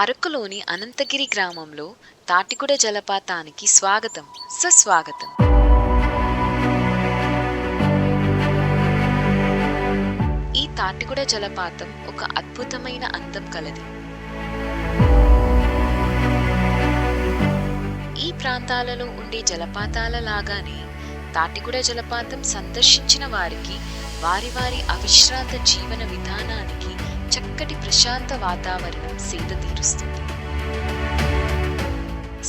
అరకులోని అనంతగిరి గ్రామంలో తాటిగూడ జలపాతానికి స్వాగతం, సుస్వాగతం. ఈ తాటిగూడ జలపాతం ఒక అద్భుతమైన అందం కలది. ఈ ప్రాంతాలలో ఉండే జలపాతాల లాగానే తాటిగూడ జలపాతం సందర్శించిన వారికి వారి వారి అవిశ్రాంత జీవన విధానానికి చక్కటి ప్రశాంత వాతావరణం సేద తీరుస్తుంది.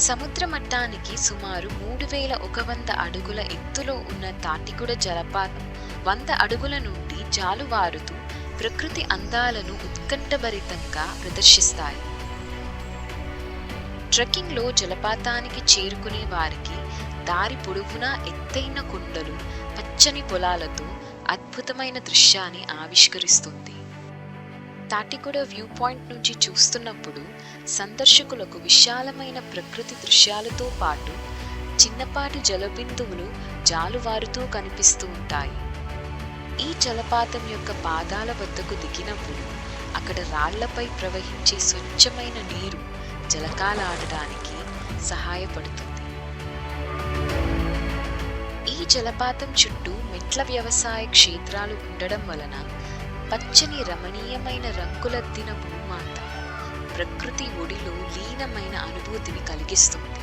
సముద్ర మట్టానికి సుమారు 3100 అడుగుల ఎత్తులో ఉన్న తాటిగూడ జలపాతం 100 అడుగుల నుండి జాలువారుతూ ప్రకృతి అందాలను ఉత్కంఠభరితంగా ప్రదర్శిస్తాయి. ట్రెక్కింగ్లో జలపాతానికి చేరుకునే వారికి దారి పొడవునా ఎత్తైన కొండలు, పచ్చని పొలాలతో అద్భుతమైన దృశ్యాన్ని ఆవిష్కరిస్తుంది. తాటిగూడ వ్యూ పాయింట్ నుంచి చూస్తున్నప్పుడు సందర్శకులకు విశాలమైన ప్రకృతి దృశ్యాలతో పాటు చిన్నపాటి జలబిందువులు జాలువారుతూ కనిపిస్తూ ఉంటాయి. ఈ జలపాతం యొక్క పాదాల వద్దకు దిగినప్పుడు అక్కడ రాళ్లపై ప్రవహించే స్వచ్ఛమైన నీరు జలకాలాడడానికి సహాయపడుతుంది. ఈ జలపాతం చుట్టూ మెట్ల వ్యవసాయ క్షేత్రాలు ఉండడం వలన పచ్చని రమణీయమైన రంగులద్దిన భూమాత ప్రకృతి ఒడిలో లీనమైన అనుభూతిని కలిగిస్తుంది.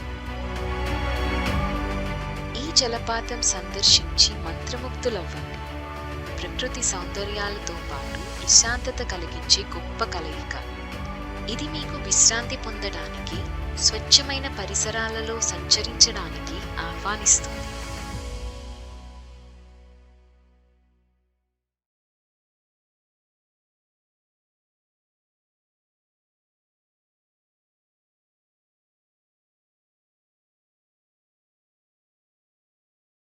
ఈ జలపాతం సందర్శించి మంత్రముగ్ధులవ్వండి. ప్రకృతి సౌందర్యాలతో పాటు ప్రశాంతత కలిగించే గొప్ప కలయిక. ఇది మీకు విశ్రాంతి పొందడానికి, స్వచ్ఛమైన పరిసరాలలో సంచరించడానికి ఆహ్వానిస్తుంది.